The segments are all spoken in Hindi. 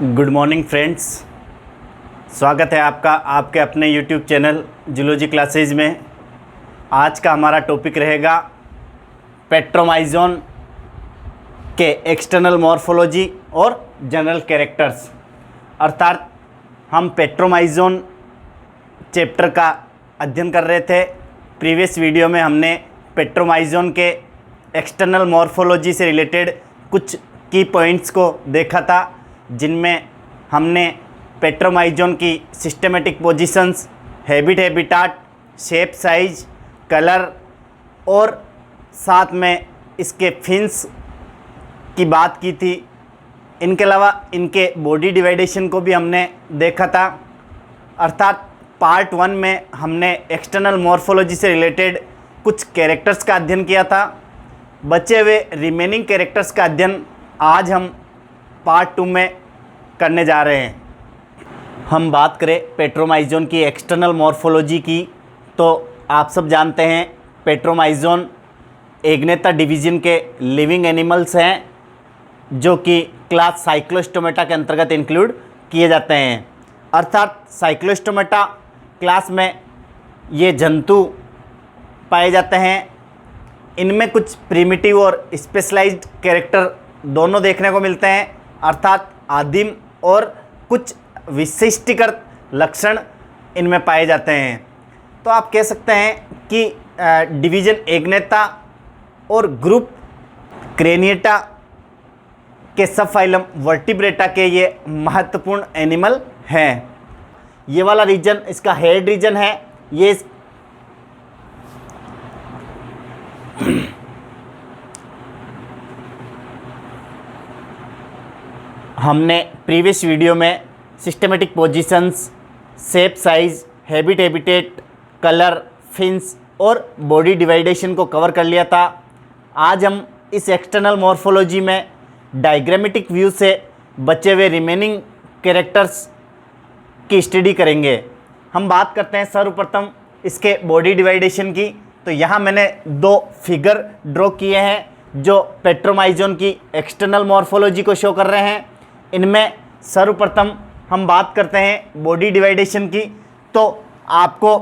गुड मॉर्निंग फ्रेंड्स, स्वागत है आपका आपके अपने यूट्यूब चैनल जूलॉजी क्लासेज में। आज का हमारा टॉपिक रहेगा पेट्रोमाइजोन के एक्सटर्नल मॉर्फोलॉजी और जनरल कैरेक्टर्स। अर्थात हम पेट्रोमाइजोन चैप्टर का अध्ययन कर रहे थे। प्रीवियस वीडियो में हमने पेट्रोमाइजोन के एक्सटर्नल मॉर्फोलॉजी से रिलेटेड कुछ की पॉइंट्स को देखा था, जिनमें हमने पेट्रोमाइजोन की systematic positions, habitat, shape, size, colour और साथ में इसके फिन्स की बात की थी। इनके अलावा इनके बॉडी डिवाइडेशन को भी हमने देखा था। अर्थात पार्ट 1 में हमने एक्सटर्नल मॉर्फोलॉजी से रिलेटेड कुछ कैरेक्टर्स का अध्ययन किया था। बचे हुए रिमेनिंग कैरेक्टर्स का अध्ययन आज हम पार्ट 2 में करने जा रहे हैं। हम बात करें पेट्रोमाइजोन की एक्सटर्नल मॉर्फोलॉजी की, तो आप सब जानते हैं पेट्रोमाइजोन एग्नेता डिवीज़न के लिविंग एनिमल्स हैं, जो कि क्लास साइक्लोस्टोमेटा के अंतर्गत इंक्लूड किए जाते हैं। अर्थात साइक्लोस्टोमेटा क्लास में ये जंतु पाए जाते हैं। इनमें कुछ प्रिमिटिव और स्पेशलाइज्ड कैरेक्टर दोनों देखने को मिलते हैं। अर्थात आदिम और कुछ विशिष्टीकृत लक्षण इनमें पाए जाते हैं। तो आप कह सकते हैं कि डिवीज़न एग्नेता और ग्रुप क्रेनिएटा के सब फाइलम वर्टिब्रेटा के ये महत्वपूर्ण एनिमल हैं। ये वाला रीजन इसका हेड रीजन है। ये हमने प्रीवियस वीडियो में systematic positions, shape, size, habitat, colour, fins और बॉडी डिवाइडेशन को कवर कर लिया था। आज हम इस एक्सटर्नल मॉर्फोलॉजी में डायग्रामेटिक व्यू से बचे हुए रिमेनिंग कैरेक्टर्स की स्टडी करेंगे। हम बात करते हैं सर्वप्रथम इसके बॉडी डिवाइडेशन की। तो यहाँ मैंने दो फिगर ड्रॉ किए हैं जो पेट्रोमाइजोन की एक्सटर्नल मॉर्फोलॉजी को शो कर रहे हैं। इनमें सर्वप्रथम हम बात करते हैं बॉडी डिवाइडेशन की। तो आपको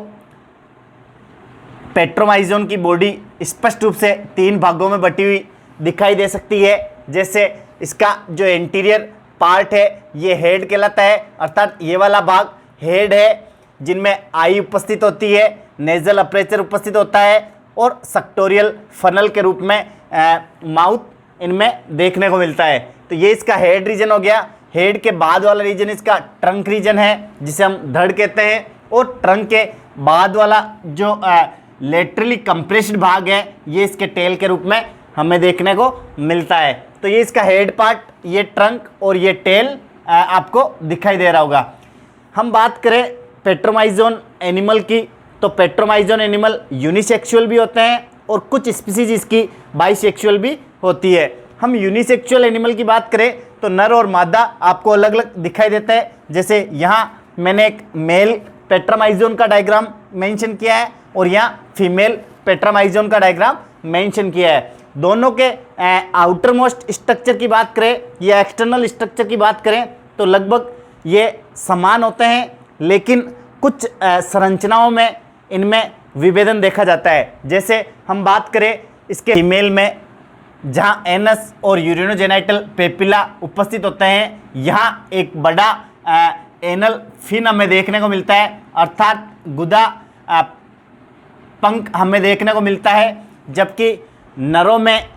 पेट्रोमाइजोन की बॉडी स्पष्ट रूप से 3 भागों में बटी हुई दिखाई दे सकती है। जैसे इसका जो इंटीरियर पार्ट है ये हेड कहलाता है। अर्थात ये वाला भाग हेड है, जिनमें आई उपस्थित होती है, नेजल अपर्चर उपस्थित होता है और सक्टोरियल फनल के रूप में माउथ इनमें देखने को मिलता है। तो ये इसका हेड रीजन हो गया। हेड के बाद वाला रीजन इसका ट्रंक रीजन है, जिसे हम धड़ कहते हैं। और ट्रंक के बाद वाला जो लेटरली कंप्रेस्ड भाग है ये इसके टेल के रूप में हमें देखने को मिलता है। तो ये इसका हेड पार्ट, ये ट्रंक और ये टेल आपको दिखाई दे रहा होगा। हम बात करें पेट्रोमाइजोन एनिमल की, तो पेट्रोमाइजोन एनिमल यूनिसेक्सुअल भी होते हैं और कुछ स्पीसीज इसकी बाइसेक्सुअल भी होती है। हम यूनिसेक्सुअल एनिमल की बात करें तो नर और मादा आपको अलग अलग दिखाई देता है। जैसे यहाँ मैंने एक मेल पेट्रोमाइजोन का डायग्राम मेंशन किया है और यहाँ फीमेल पेट्रोमाइजोन का डायग्राम मेंशन किया है। दोनों के आउटर मोस्ट स्ट्रक्चर की बात करें या एक्सटर्नल स्ट्रक्चर की बात करें तो लगभग ये समान होते हैं, लेकिन कुछ संरचनाओं में इनमें विभेदन देखा जाता है। जैसे हम बात करें इसके फीमेल में, जहाँ एनस और यूरिनोजेनाइटल पेपिला उपस्थित होते हैं, यहाँ एक बड़ा एनल फिन हमें देखने को मिलता है। अर्थात गुदा पंख हमें देखने को मिलता है, जबकि नरों में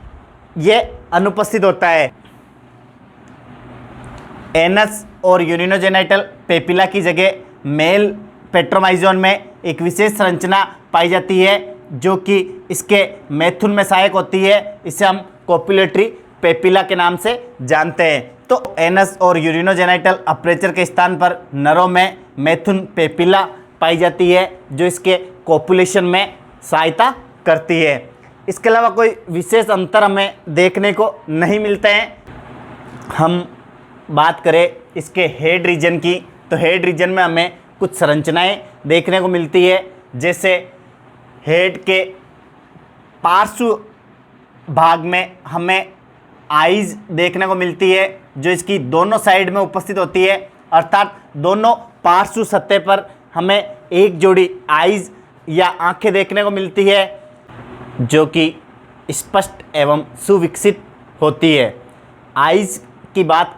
ये अनुपस्थित होता है। एनस और यूरिनोजेनाइटल पेपिला की जगह मेल पेट्रोमाइजोन में एक विशेष संरचना पाई जाती है जो कि इसके मैथुन में सहायक होती है। इसे हम कोपुलेटरी पेपिला के नाम से जानते हैं। तो एनस और यूरिनोजेनाइटल अपर्चर के स्थान पर नरों में मैथुन पेपिला पाई जाती है, जो इसके कोपुलेशन में सहायता करती है। इसके अलावा कोई विशेष अंतर हमें देखने को नहीं मिलते हैं। हम बात करें इसके हेड रीजन की, तो हेड रीजन में हमें कुछ संरचनाएं देखने को मिलती है। जैसे हेड के पार्श्व भाग में हमें आइज देखने को मिलती है जो इसकी दोनों साइड में उपस्थित होती है, अर्थात दोनों पार्श्व सतह पर हमें एक जोड़ी आइज या आंखें देखने को मिलती है जो कि स्पष्ट एवं सुविकसित होती है। आइज की बात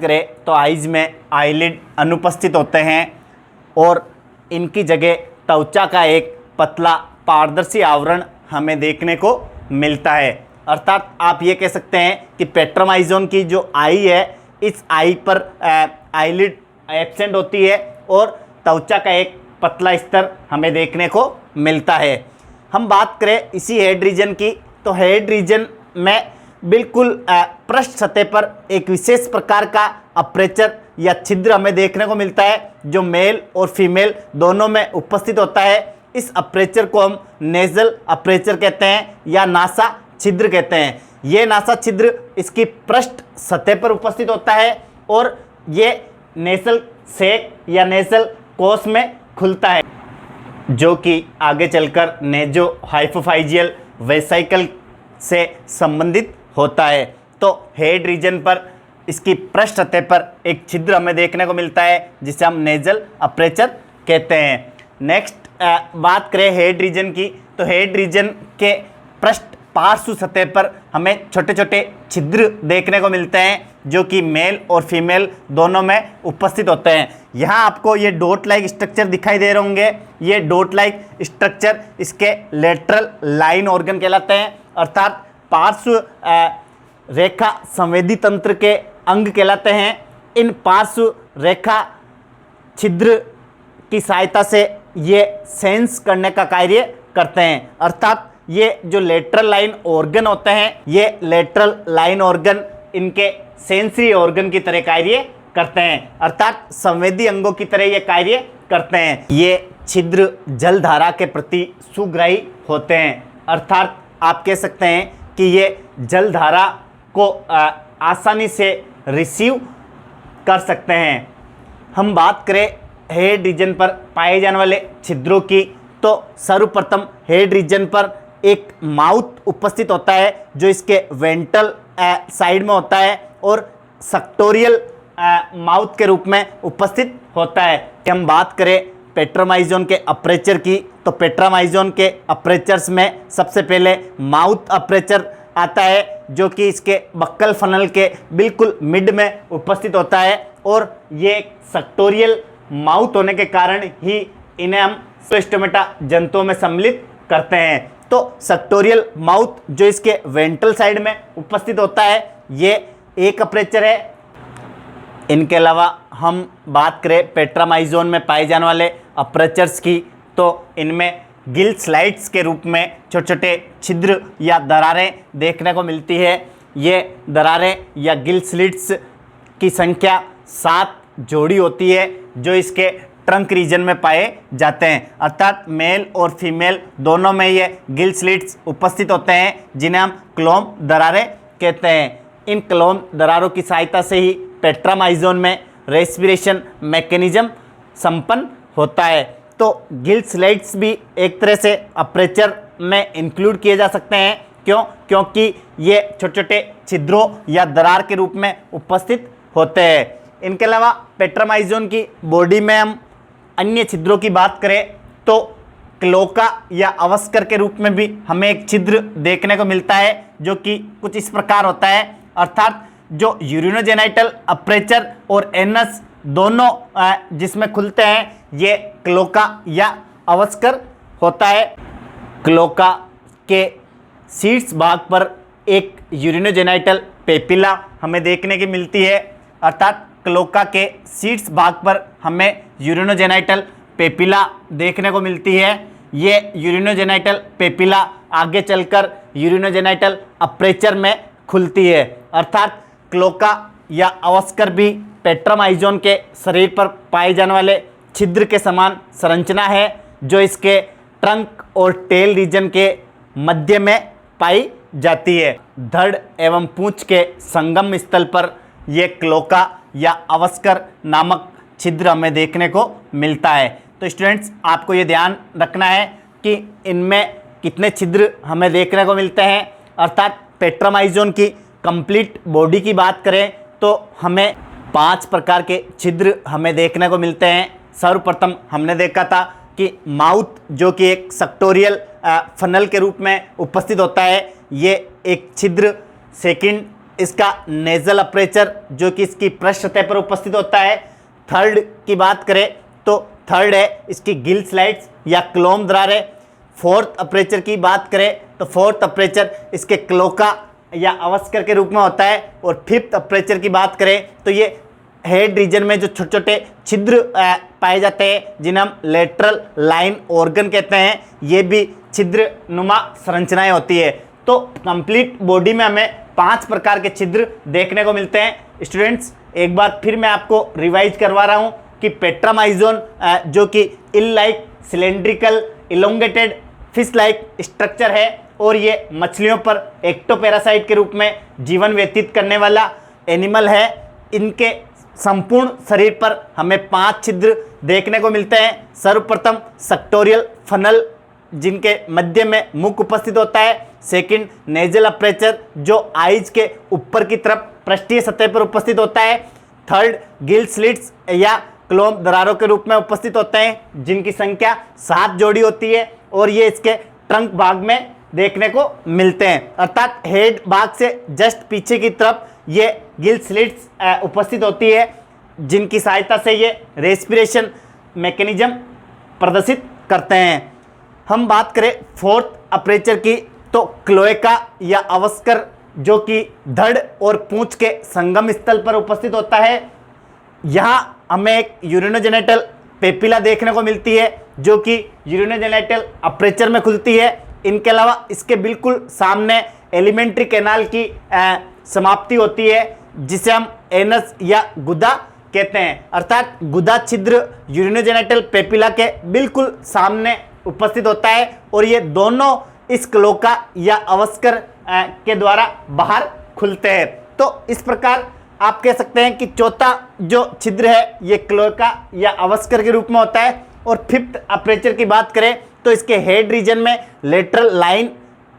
करें तो आइज में आईलिड अनुपस्थित होते हैं और इनकी जगह त्वचा का एक पतला पारदर्शी आवरण हमें देखने को मिलता है। अर्थात आप ये कह सकते हैं कि पेट्रोमाइजोन की जो आई है, इस आई पर आईलिड एब्सेंट होती है और त्वचा का एक पतला स्तर हमें देखने को मिलता है। हम बात करें इसी हेड रीजन की, तो हेड रीजन में बिल्कुल पृष्ठ सतह पर एक विशेष प्रकार का अपर्चर या छिद्र हमें देखने को मिलता है जो मेल और फीमेल दोनों में उपस्थित होता है। इस अपर्चर को हम नेजल अपर्चर कहते हैं या नासा छिद्र कहते हैं। ये नासा छिद्र इसकी पृष्ठ सतह पर उपस्थित होता है और ये नेसल सेक या नेसल कोस में खुलता है जो कि आगे चलकर नेजो हाइपोफाइजियल वेसिकल से संबंधित होता है। तो हेड रीजन पर इसकी पृष्ठ सतह पर एक छिद्र हमें देखने को मिलता है जिसे हम नेजल अपर्चर कहते हैं। नेक्स्ट बात करें हेड रीजन की, तो हेड रीजन के पृष्ठ पार्श्व सतह पर हमें छोटे छोटे छिद्र देखने को मिलते हैं जो कि मेल और फीमेल दोनों में उपस्थित होते हैं। यहाँ आपको ये डॉट लाइक स्ट्रक्चर दिखाई दे रहे होंगे। ये डॉट लाइक स्ट्रक्चर इसके लेटरल लाइन ऑर्गन कहलाते हैं, अर्थात पार्श्व रेखा संवेदी तंत्र के अंग कहलाते हैं। इन पार्श्व रेखा छिद्र की सहायता से ये सेंस करने का कार्य करते हैं, अर्थात ये जो लेटरल लाइन ऑर्गन होते हैं, ये लेटरल लाइन ऑर्गन इनके सेंसरी ऑर्गन की तरह कार्य करते हैं, अर्थात संवेदी अंगों की तरह ये कार्य करते हैं। ये छिद्र जलधारा के प्रति सुग्राही होते हैं, अर्थात आप कह सकते हैं कि ये जलधारा को आसानी से रिसीव कर सकते हैं। हम बात करें हेड रीजन पर पाए जाने वाले छिद्रों की, तो सर्वप्रथम हेड रीजन पर एक माउथ उपस्थित होता है जो इसके वेंट्रल साइड में होता है और सक्टोरियल माउथ के रूप में उपस्थित होता है। हम बात करें पेट्रोमाइजोन के अपर्चर की, तो पेट्रोमाइजोन के अपर्चर्स में सबसे पहले माउथ अपर्चर आता है जो कि इसके बक्कल फनल के बिल्कुल मिड में उपस्थित होता है और ये सक्टोरियल माउथ होने के कारण ही इन्हें हम स्टोमेटा जंतुओं में सम्मिलित करते हैं। तो सक्टोरियल माउथ जो इसके वेंट्रल साइड में उपस्थित होता है, ये एक अपर्चर है। इनके अलावा हम बात करें पेट्रामाइजोन में पाए जाने वाले अपर्चर्स की, तो इनमें गिल स्लाइड्स के रूप में छोटे छोटे छिद्र या दरारें देखने को मिलती है। ये दरारें या गिल स्लिट्स की संख्या 7 जोड़ी होती है जो इसके ट्रंक रीजन में पाए जाते हैं, अर्थात मेल और फीमेल दोनों में ये गिल स्लिट्स उपस्थित होते हैं जिन्हें हम क्लोम दरारें कहते हैं। इन क्लोम दरारों की सहायता से ही पेट्रामाइजोन में रेस्पिरेशन मैकेनिज्म संपन्न होता है। तो गिल स्लिट्स भी एक तरह से अपर्चर में इंक्लूड किए जा सकते हैं। क्योंकि ये छोटे छोटे छिद्रों या दरार के रूप में उपस्थित होते हैं। इनके अलावा पेट्रामाइजोन की बॉडी में हम अन्य छिद्रों की बात करें तो क्लोका या अवस्कर के रूप में भी हमें एक छिद्र देखने को मिलता है जो कि कुछ इस प्रकार होता है, अर्थात जो यूरिनोजेनाइटल अपर्चर और एनस दोनों जिसमें खुलते हैं, ये क्लोका या अवस्कर होता है। क्लोका के शीर्ष भाग पर एक यूरिनोजेनाइटल पेपिला हमें देखने की मिलती है, अर्थात क्लोका के शीर्ष भाग पर हमें यूरिनोजेनाइटल पेपिला देखने को मिलती है। ये यूरिनोजेनाइटल पेपिला आगे चलकर यूरिनोजेनाइटल अपर्चर में खुलती है, अर्थात क्लोका या अवस्कर भी पेट्रामाइजोन के शरीर पर पाए जाने वाले छिद्र के समान संरचना है जो इसके ट्रंक और टेल रीजन के मध्य में पाई जाती है। धड़ एवं पूंछ के संगम स्थल पर यह क्लोका या अवस्कर नामक छिद्र हमें देखने को मिलता है। तो स्टूडेंट्स, आपको ये ध्यान रखना है कि इनमें कितने छिद्र हमें देखने को मिलते हैं। अर्थात पेट्रोमाइजोन की कंप्लीट बॉडी की बात करें तो हमें 5 प्रकार के छिद्र हमें देखने को मिलते हैं। सर्वप्रथम हमने देखा था कि माउथ जो कि एक सेक्टोरियल फनल के रूप में उपस्थित होता है, ये एक छिद्र। सेकंड, इसका नेजल अपर्चर जो कि इसकी पृष्ठ सतह पर उपस्थित होता है। थर्ड की बात करें तो थर्ड है इसकी गिल स्लाइड्स या क्लोम दरारें। फोर्थ अपर्चर की बात करें तो फोर्थ अपर्चर इसके क्लोका या अवस्कर के रूप में होता है। और फिफ्थ अपर्चर की बात करें तो ये हेड रीजन में जो छोटे छोटे छिद्र पाए जाते हैं जिन्हें हम लेटरल लाइन ऑर्गन कहते हैं, ये भी छिद्र नुमा संरचनाएं होती है। तो कंप्लीट बॉडी में हमें 5 प्रकार के छिद्र देखने को मिलते हैं। स्टूडेंट्स, एक बार फिर मैं आपको रिवाइज करवा रहा हूँ कि पेट्रामाइजोन जो कि eel like cylindrical elongated fish like structure है और ये मछलियों पर एक्टोपैरासाइट के रूप में जीवन व्यतीत करने वाला एनिमल है। इनके संपूर्ण शरीर पर हमें 5 छिद्र देखने को मिलते हैं। सर्वप्रथम सेक्टोरियल फनल जिनके मध्य में मुख उपस्थित होता है। सेकंड, नेजल अपर्चर जो आइज के ऊपर की तरफ पृष्ठीय सतह पर उपस्थित होता है। थर्ड, गिल स्लिट्स या क्लोम दरारों के रूप में उपस्थित होते हैं जिनकी संख्या 7 जोड़ी होती है और ये इसके ट्रंक भाग में देखने को मिलते हैं। अर्थात हेड भाग से जस्ट पीछे की तरफ ये गिल स्लिट्स उपस्थित होती है जिनकी सहायता से ये रेस्पिरेशन मैकेनिज्म प्रदर्शित करते हैं। हम बात करें फोर्थ अपर्चर की तो क्लोएका या अवस्कर जो कि धड़ और पूंछ के संगम स्थल पर उपस्थित होता है। यहाँ हमें एक यूरिनोजेनिटल पेपिला देखने को मिलती है जो कि यूरिनोजेनिटल अपर्चर में खुलती है। इनके अलावा इसके बिल्कुल सामने एलिमेंट्री कैनाल की समाप्ति होती है जिसे हम एनस या गुदा कहते हैं। अर्थात गुदा छिद्र यूरिनोजेनिटल पेपिला के बिल्कुल सामने उपस्थित होता है और ये दोनों इस क्लोका या अवस्कर के द्वारा बाहर खुलते हैं। तो इस प्रकार आप कह सकते हैं कि चौथा जो छिद्र है ये क्लोका या अवस्कर के रूप में होता है। और फिफ्थ अपर्चर की बात करें तो इसके हेड रीजन में लेटरल लाइन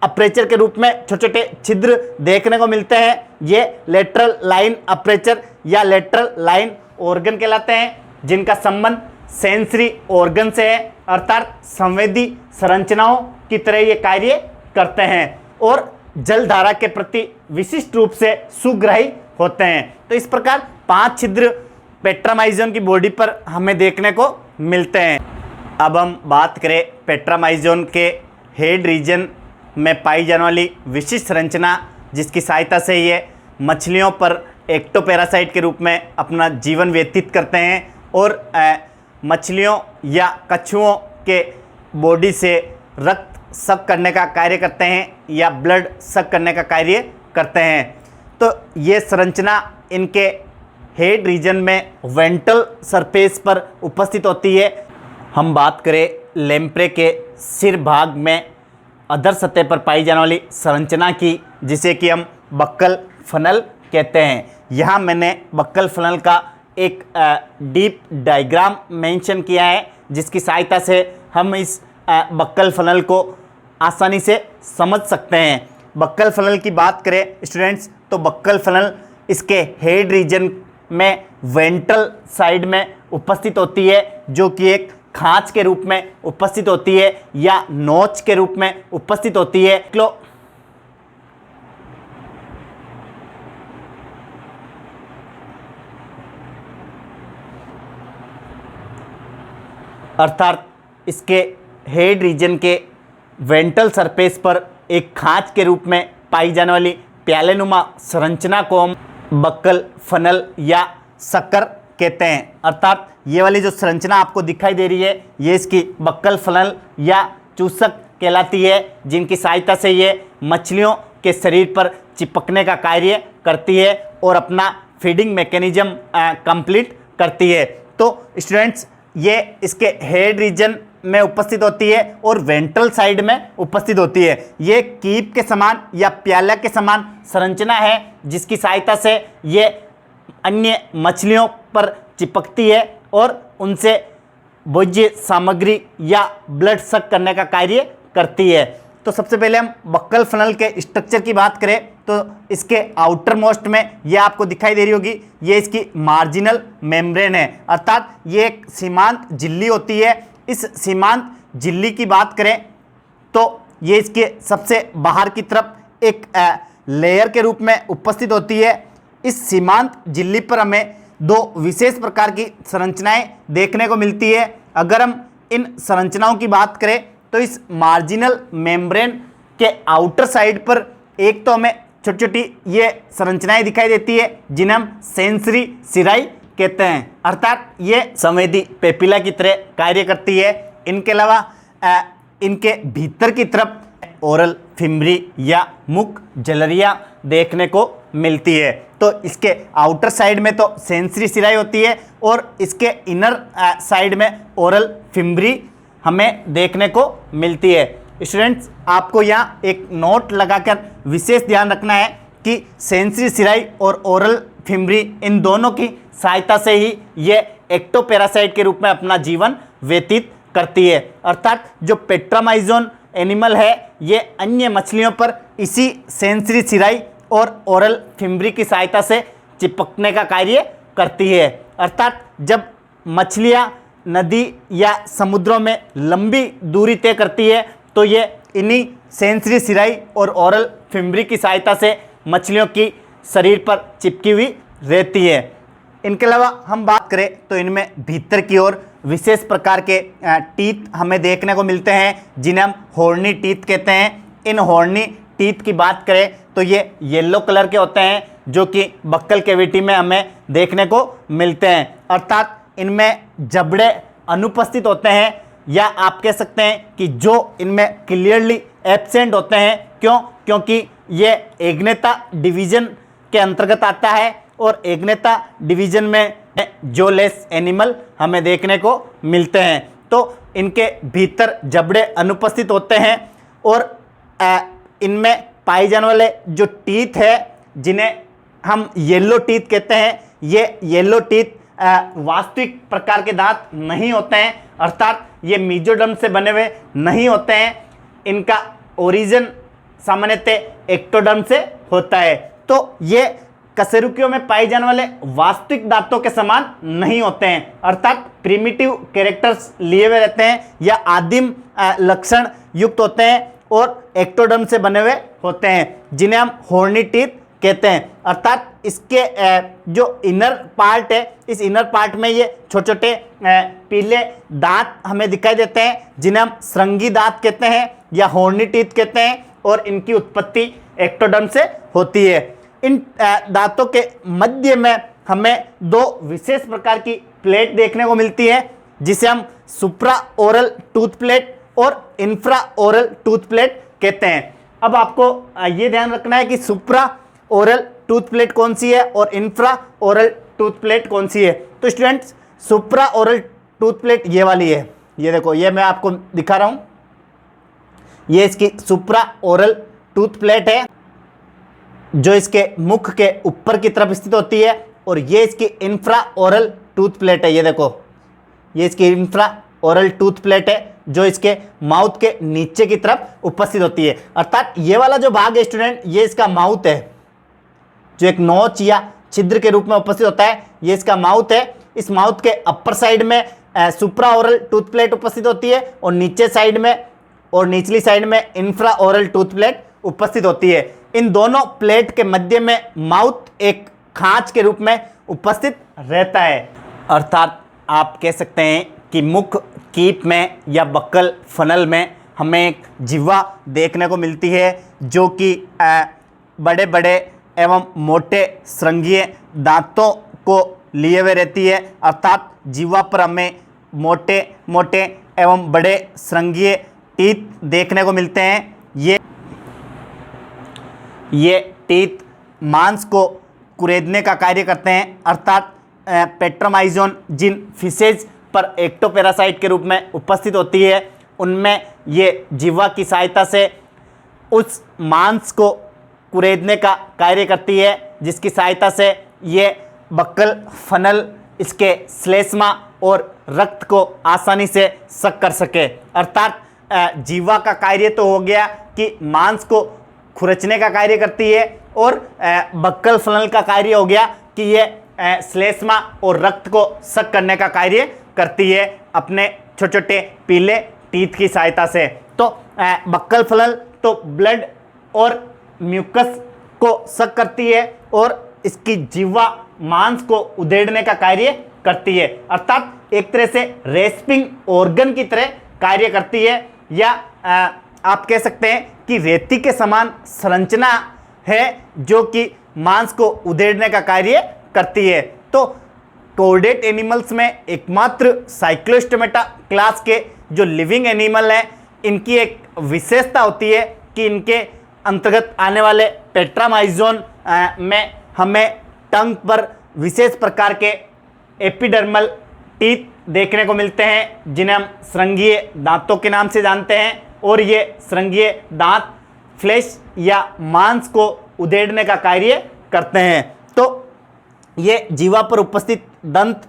अपर्चर के रूप में छोटे छोटे छिद्र देखने को मिलते हैं। ये लेटरल लाइन अपर्चर या लेटरल लाइन ऑर्गन कहलाते हैं जिनका संबंध सेंसरी ऑर्गन से है, अर्थात संवेदी संरचनाओं की तरह ये कार्य करते हैं और जलधारा के प्रति विशिष्ट रूप से सुग्राही होते हैं। तो इस प्रकार 5 छिद्र पेट्रामाइजोन की बॉडी पर हमें देखने को मिलते हैं। अब हम बात करें पेट्रामाइजोन के हेड रीजन में पाई जाने वाली विशिष्ट संरचना जिसकी सहायता से ये मछलियों पर एक्टोपैरासाइट के रूप में अपना जीवन व्यतीत करते हैं और मछलियों या कछुओं के बॉडी से रक्त सक करने का कार्य करते हैं या ब्लड सक करने का कार्य करते हैं। तो ये संरचना इनके हेड रीजन में वेंट्रल सरफेस पर उपस्थित होती है। हम बात करें लेम्प्रे के सिर भाग में अधर सतह पर पाई जाने वाली संरचना की जिसे कि हम बक्कल फनल कहते हैं। यहाँ मैंने बक्कल फनल का एक डीप डायग्राम मेंशन किया है जिसकी सहायता से हम इस बक्कल फनल को आसानी से समझ सकते हैं। बक्कल फनल की बात करें स्टूडेंट्स तो बक्कल फनल इसके हेड रीजन में वेंट्रल साइड में उपस्थित होती है जो कि एक खांच के रूप में उपस्थित होती है या नोच के रूप में उपस्थित होती है। अर्थात इसके हेड रीजन के वेंट्रल सरफेस पर एक खांच के रूप में पाई जाने वाली प्यालेनुमा संरचना को हम बक्कल फनल या शक्कर कहते हैं। अर्थात ये वाली जो संरचना आपको दिखाई दे रही है ये इसकी बक्कल फनल या चूसक कहलाती है जिनकी सहायता से ये मछलियों के शरीर पर चिपकने का कार्य करती है और अपना फीडिंग मैकेनिज्म कंप्लीट करती है। तो स्टूडेंट्स ये इसके हेड रीजन में उपस्थित होती है और वेंट्रल साइड में उपस्थित होती है। ये कीप के समान या प्याला के समान संरचना है जिसकी सहायता से ये अन्य मछलियों पर चिपकती है और उनसे भोज्य सामग्री या ब्लड सक करने का कार्य करती है। तो सबसे पहले हम बक्कल फनल के स्ट्रक्चर की बात करें तो इसके आउटर मोस्ट में ये आपको दिखाई दे रही होगी, ये इसकी मार्जिनल मेम्ब्रेन है, अर्थात ये एक सीमांत झिल्ली होती है। इस सीमांत झिल्ली की बात करें तो ये इसके सबसे बाहर की तरफ एक लेयर के रूप में उपस्थित होती है। इस सीमांत झिल्ली पर हमें दो विशेष प्रकार की संरचनाएं देखने को मिलती है। अगर हम इन संरचनाओं की बात करें तो इस मार्जिनल मेम्ब्रेन के आउटर साइड पर एक तो हमें छोटी छोटी ये संरचनाएं दिखाई देती है जिन्हें हम सेंसरी सिराई कहते हैं, अर्थात ये संवेदी पेपिला की तरह कार्य करती है। इनके अलावा इनके भीतर की तरफ ओरल फिम्बरी या मुख झलरियाँ देखने को मिलती है। तो इसके आउटर साइड में तो सेंसरी सिराई होती है और इसके इनर साइड में ओरल फिम्बरी हमें देखने को मिलती है। स्टूडेंट्स, आपको यहाँ एक नोट लगाकर विशेष ध्यान रखना है कि सेंसरी सिराई और ओरल फिम्बरी इन दोनों की सहायता से ही ये एक्टोपैरासाइट के रूप में अपना जीवन व्यतीत करती है, अर्थात जो पेट्रामाइजोन एनिमल है ये अन्य मछलियों पर इसी सेंसरी सिराई और ओरल फिम्बरी की सहायता से चिपकने का कार्य करती है। अर्थात जब मछलियाँ नदी या समुद्रों में लंबी दूरी तय करती है तो ये इन्हीं सेंसरी सिराई और ओरल फिम्बरी की सहायता से मछलियों की शरीर पर चिपकी हुई रहती है। इनके अलावा हम बात करें तो इनमें भीतर की ओर विशेष प्रकार के टीथ हमें देखने को मिलते हैं जिन्हें हम हॉर्नी टीथ कहते हैं। इन हॉर्नी टीथ की बात करें तो ये येलो कलर के होते हैं जो कि बक्कल कैविटी में हमें देखने को मिलते हैं, अर्थात इनमें जबड़े अनुपस्थित होते हैं या आप कह सकते हैं कि जो इनमें क्लियरली एब्सेंट होते हैं। क्यों? क्योंकि ये एग्नेता डिवीजन के अंतर्गत आता है और एग्नेता डिवीजन में जोलेस एनिमल हमें देखने को मिलते हैं। तो इनके भीतर जबड़े अनुपस्थित होते हैं और इनमें पाए जाने वाले जो टीथ है जिन्हें हम येलो टीथ कहते हैं, ये येलो टीथ वास्तविक प्रकार के दांत नहीं होते हैं, अर्थात ये मीजोडर्म से बने हुए नहीं होते हैं। इनका ओरिजिन सामान्यतः एक्टोडर्म से होता है। तो ये कशेरुकियों में पाए जाने वाले वास्तविक दांतों के समान नहीं होते हैं, अर्थात प्रिमिटिव कैरेक्टर्स लिए हुए रहते हैं या आदिम लक्षण युक्त होते हैं और एक्टोडर्म से बने हुए होते हैं जिन्हें हम हॉर्नी टीथ कहते हैं। अर्थात इसके जो इनर पार्ट है, इस इनर पार्ट में ये छोटे छोटे पीले दांत हमें दिखाई देते हैं जिन्हें हम श्रृंगी दांत कहते हैं या हॉर्नी टीथ कहते हैं और इनकी उत्पत्ति एक्टोडर्म से होती है। इन दांतों के मध्य में हमें दो विशेष प्रकार की प्लेट देखने को मिलती है जिसे हम सुप्रा ओरल टूथ प्लेट और इंफ्रा ओरल टूथ प्लेट कहते हैं। अब आपको ये ध्यान रखना है कि सुप्रा ओरल टूथ प्लेट कौन सी है और इंफ्रा ओरल टूथ प्लेट कौन सी है। तो स्टूडेंट्स, सुप्रा ओरल टूथ प्लेट ये वाली है, ये देखो, ये मैं आपको दिखा रहा हूं, ये इसकी सुप्रा ओरल टूथ प्लेट है जो इसके मुख के ऊपर की तरफ स्थित होती है और ये इसकी इंफ्रा ओरल टूथ प्लेट है। ये देखो, ये इसकी इंफ्रा ओरल टूथ प्लेट है जो इसके माउथ के नीचे की तरफ उपस्थित होती है। अर्थात ये वाला जो भाग है स्टूडेंट, ये इसका माउथ है जो एक नोच या छिद्र के रूप में उपस्थित होता है, ये इसका माउथ है। इस माउथ के अपर साइड में सुप्रा ओरल टूथ प्लेट उपस्थित होती है और नीचे साइड में और निचली साइड में इंफ्रा ओरल टूथ प्लेट उपस्थित होती है। इन दोनों प्लेट के मध्य में माउथ एक खांच के रूप में उपस्थित रहता है। अर्थात आप कह सकते हैं कि मुख कीप में या बक्कल फनल में हमें एक जिह्वा देखने को मिलती है जो कि बड़े बड़े एवं मोटे श्रृंगीय दांतों को लिए हुए रहती है। अर्थात जिह्वा पर हमें मोटे मोटे एवं बड़े श्रृंगीय टीथ देखने को मिलते हैं। ये टीथ मांस को कुरेदने का कार्य करते हैं। अर्थात पेट्रोमाइजोन जिन फिशेज पर एक्टोपैरासाइट के रूप में उपस्थित होती है उनमें ये जिह्वा की सहायता से उस मांस को कुरेदने का कार्य करती है जिसकी सहायता से ये बक्कल फनल इसके श्लेष्मा और रक्त को आसानी से सक कर सके। अर्थात जीवा का कार्य तो हो गया कि मांस को खुरचने का कार्य करती है, और बक्कल फनल का कार्य हो गया कि ये श्लेष्मा और रक्त को सक करने का कार्य करती है अपने छोटे छोटे पीले टीथ की सहायता से। तो बक्कल फनल तो ब्लड और म्यूकस को सक करती है, और इसकी जीवा मांस को उधेड़ने का कार्य करती है, अर्थात एक तरह से रेस्पिंग ऑर्गन की तरह कार्य करती है, या आप कह सकते हैं कि रेती के समान संरचना है जो कि मांस को उधेड़ने का कार्य करती है। तो कोर्डेट एनिमल्स में एकमात्र साइक्लोस्टोमेटा क्लास के जो लिविंग एनिमल हैं, इनकी एक विशेषता होती है कि इनके अंतर्गत आने वाले पेट्रामाइजोन में हमें टंग पर विशेष प्रकार के एपिडर्मल टीथ देखने को मिलते हैं, जिन्हें हम श्रृंगीय दांतों के नाम से जानते हैं, और ये श्रृंगीय दांत फ्लेश या मांस को उधेड़ने का कार्य करते हैं। तो ये जीवा पर उपस्थित दंत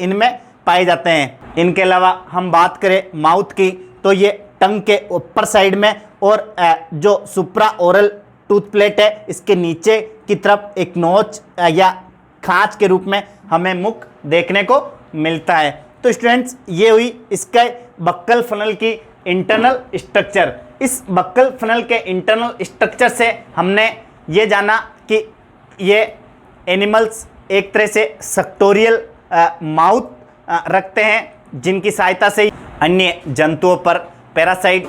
इनमें पाए जाते हैं। इनके अलावा हम बात करें माउथ की, तो ये टंग के ऊपर साइड में, और जो सुप्रा ओरल टूथ प्लेट है इसके नीचे की तरफ एक नोच या खांच के रूप में हमें मुख देखने को मिलता है। तो स्टूडेंट्स, ये हुई इसका बक्कल फनल की इंटरनल स्ट्रक्चर। इस बक्कल फनल के इंटरनल स्ट्रक्चर से हमने ये जाना कि ये एनिमल्स एक तरह से सक्टोरियल माउथ रखते हैं, जिनकी सहायता से अन्य जंतुओं पर parasite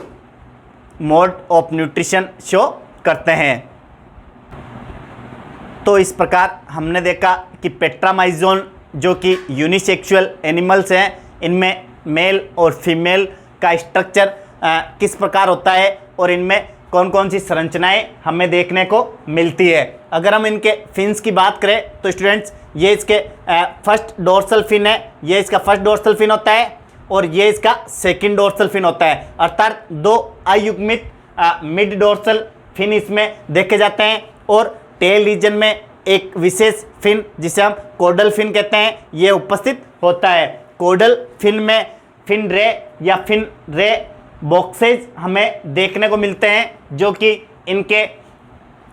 mode of nutrition show करते हैं। तो इस प्रकार हमने देखा कि पेट्रामाइजोन जो कि यूनिसेक्सुअल एनिमल्स हैं, इनमें मेल और फीमेल का स्ट्रक्चर किस प्रकार होता है, और इनमें कौन कौन सी संरचनाएं हमें देखने को मिलती है। अगर हम इनके फिन्स की बात करें तो स्टूडेंट्स, ये इसके फर्स्ट डोर्सल फिन है, ये इसका फर्स्ट डोर्सल फिन होता है, और ये इसका सेकंड डोर्सल फिन होता है, अर्थात दो अयुग्मित मिड डोर्सल फिन इसमें देखे जाते हैं, और टेल रीजन में एक विशेष फिन जिसे हम कोडल फिन कहते हैं, ये उपस्थित होता है। कोडल फिन में फिन रे या फिन रे बॉक्सेज हमें देखने को मिलते हैं, जो कि इनके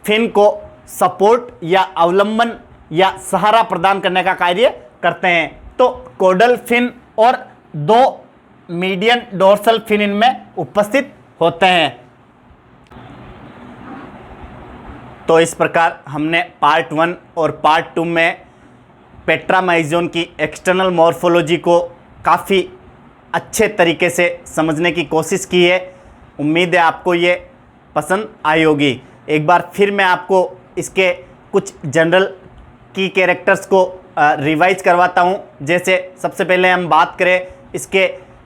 फिन को सपोर्ट या अवलंबन या सहारा प्रदान करने का कार्य करते हैं। तो कोडल फिन और दो मीडियन डोर्सल फिन इनमें उपस्थित होते हैं। तो इस प्रकार हमने पार्ट 1 और पार्ट 2 में पेट्रामाइजोन की एक्सटर्नल मॉर्फोलॉजी को काफ़ी अच्छे तरीके से समझने की कोशिश की है। उम्मीद है आपको ये पसंद आई होगी। एक बार फिर मैं आपको इसके कुछ जनरल की कैरेक्टर्स को रिवाइज करवाता हूँ। जैसे सबसे पहले हम बात करें इसके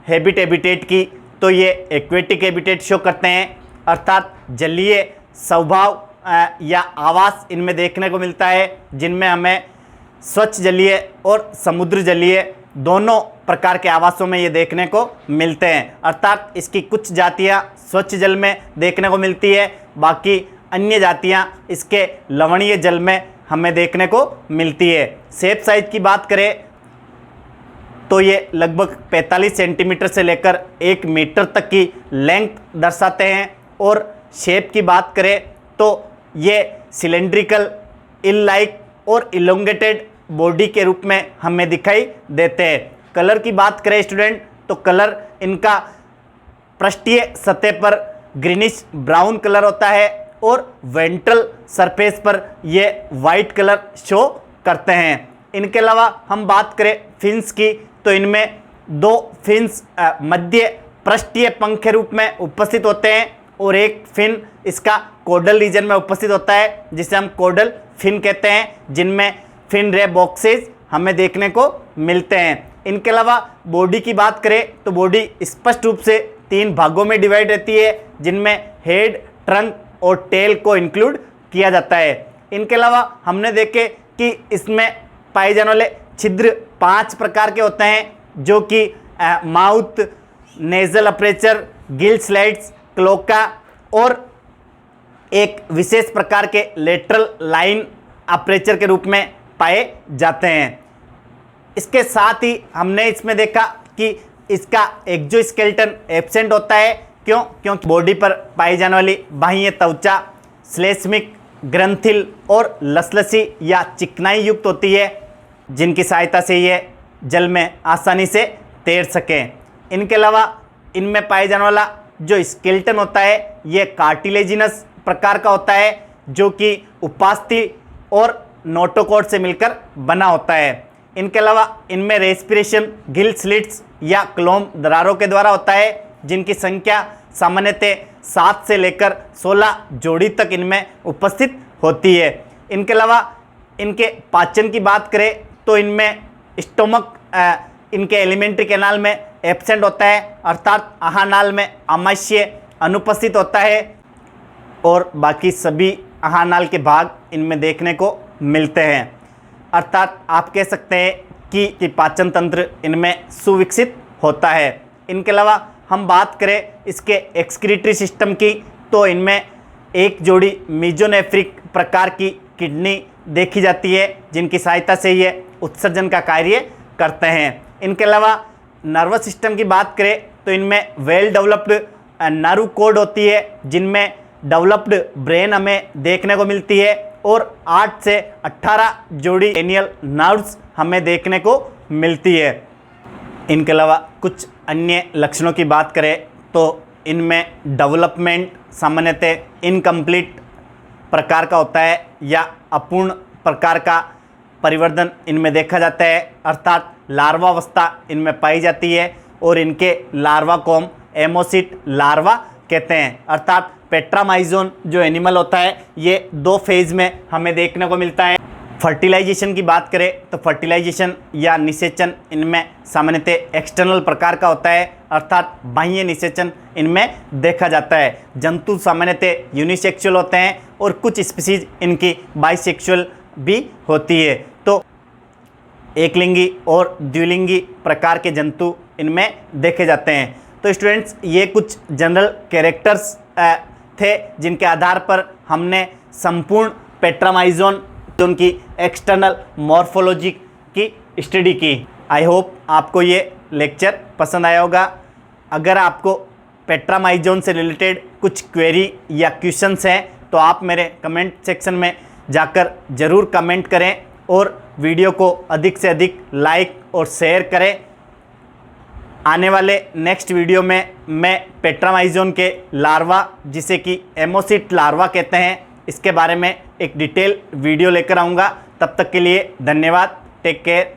हैबिटेट की, तो ये एक्वेटिक हैबिटेट शो करते हैं, अर्थात जलीय स्वभाव या आवास इनमें देखने को मिलता है, जिनमें हमें स्वच्छ जलीय और समुद्र जलीय दोनों प्रकार के आवासों में ये देखने को मिलते हैं। अर्थात इसकी कुछ जातियाँ स्वच्छ जल में देखने को मिलती है, बाकी अन्य जातियाँ इसके लवणीय जल में हमें देखने को मिलती है। शेप साइज की बात करें तो ये लगभग 45 सेंटीमीटर से लेकर 1 मीटर तक की लेंथ दर्शाते हैं, और शेप की बात करें तो ये सिलेंड्रिकल, इल लाइक और इलोंगेटेड बॉडी के रूप में हमें दिखाई देते हैं। कलर की बात करें स्टूडेंट, तो कलर इनका पृष्ठीय सतह पर ग्रीनिश ब्राउन कलर होता है, और वेंट्रल सरफेस पर ये वाइट कलर शो करते हैं। इनके अलावा हम बात करें फिन्स की, तो इनमें 2 फिन्स मध्य पृष्ठीय पंख के रूप में उपस्थित होते हैं, और एक फिन इसका कोडल रीजन में उपस्थित होता है, जिसे हम कोडल फिन कहते हैं, जिनमें फिन रे बॉक्सेज हमें देखने को मिलते हैं। इनके अलावा बॉडी की बात करें तो बॉडी स्पष्ट रूप से 3 भागों में डिवाइड रहती है, जिनमें हेड, ट्रंक और टेल को इंक्लूड किया जाता है। इनके अलावा हमने देखे कि इसमें पाए जाने वाले छिद्र 5 प्रकार के होते हैं, जो कि mouth, nasal aperture, Gill slats, cloaca और एक विशेष प्रकार के लेटरल लाइन अपर्चर के रूप में पाए जाते हैं। इसके साथ ही हमने इसमें देखा कि इसका एक्सोस्केलेटन एब्सेंट होता है, क्यों? क्योंकि बॉडी पर पाई जाने वाली बाह्य त्वचा श्लेष्मिक, ग्रंथिल और लसलसी या चिकनाई युक्त होती है, जिनकी सहायता से ये जल में आसानी से तैर सकें। इनके अलावा इनमें पाए जाने वाला जो स्केलेटन होता है ये कार्टिलेजिनस प्रकार का होता है, जो कि उपास्थि और नोटोकॉर्ड से मिलकर बना होता है। इनके अलावा इनमें रेस्पिरेशन गिल स्लिट्स या क्लोम दरारों के द्वारा होता है, जिनकी संख्या सामान्यतः 7 से लेकर 16 जोड़ी तक इनमें उपस्थित होती है। इनके अलावा इनके पाचन की बात करें तो इनमें स्टोमक इनके एलिमेंट्री कैनाल में एब्सेंट होता है, अर्थात आहारनाल में आमाशय अनुपस्थित होता है, और बाकी सभी आहारनाल के भाग इनमें देखने को मिलते हैं। अर्थात आप कह सकते हैं कि पाचन तंत्र इनमें सुविकसित होता है। इनके अलावा हम बात करें इसके एक्सक्रीटरी सिस्टम की, तो इनमें एक जोड़ी मीजोनेफ्रिक प्रकार की किडनी देखी जाती है, जिनकी सहायता से ये उत्सर्जन का कार्य करते हैं। इनके अलावा नर्वस सिस्टम की बात करें तो इनमें वेल डेवलप्ड नर्व कोड होती है, जिनमें डेवलप्ड ब्रेन हमें देखने को मिलती है, और 8 से 18 जोड़ी क्रेनियल नर्व्स हमें देखने को मिलती है। इनके अलावा कुछ अन्य लक्षणों की बात करें तो इनमें डेवलपमेंट सामान्यतः इनकम्प्लीट प्रकार का होता है या अपूर्ण प्रकार का परिवर्तन इनमें देखा जाता है, अर्थात लार्वावस्था इनमें पाई जाती है, और इनके लार्वा को हम एमोसिट लार्वा कहते हैं। अर्थात पेट्रामाइजोन जो एनिमल होता है ये 2 फेज में हमें देखने को मिलता है। फर्टिलाइजेशन की बात करें तो फर्टिलाइजेशन या निषेचन इनमें सामान्यतः एक्सटर्नल प्रकार का होता है, अर्थात बाह्य निषेचन इनमें देखा जाता है। जंतु सामान्यतः यूनिसेक्सुअल होते हैं, और कुछ स्पीसीज इनकी बाइसेक्सुअल भी होती है। तो एकलिंगी और द्विलिंगी प्रकार के जंतु इनमें देखे जाते हैं। तो स्टूडेंट्स, ये कुछ जनरल कैरेक्टर्स थे जिनके आधार पर हमने संपूर्ण पेट्रामाइजोन उनकी एक्सटर्नल मॉर्फोलॉजी की स्टडी की। आई होप आपको ये लेक्चर पसंद आया होगा। अगर आपको पेट्रामाइजोन से रिलेटेड कुछ क्वेरी या क्वेश्चंस हैं तो आप मेरे कमेंट सेक्शन में जाकर ज़रूर कमेंट करें, और वीडियो को अधिक से अधिक लाइक और शेयर करें। आने वाले नेक्स्ट वीडियो में मैं पेट्रामाइजोन के लार्वा, जिसे कि एमोसिट लार्वा कहते हैं, इसके बारे में एक डिटेल वीडियो लेकर आऊँगा। तब तक के लिए धन्यवाद। Take care.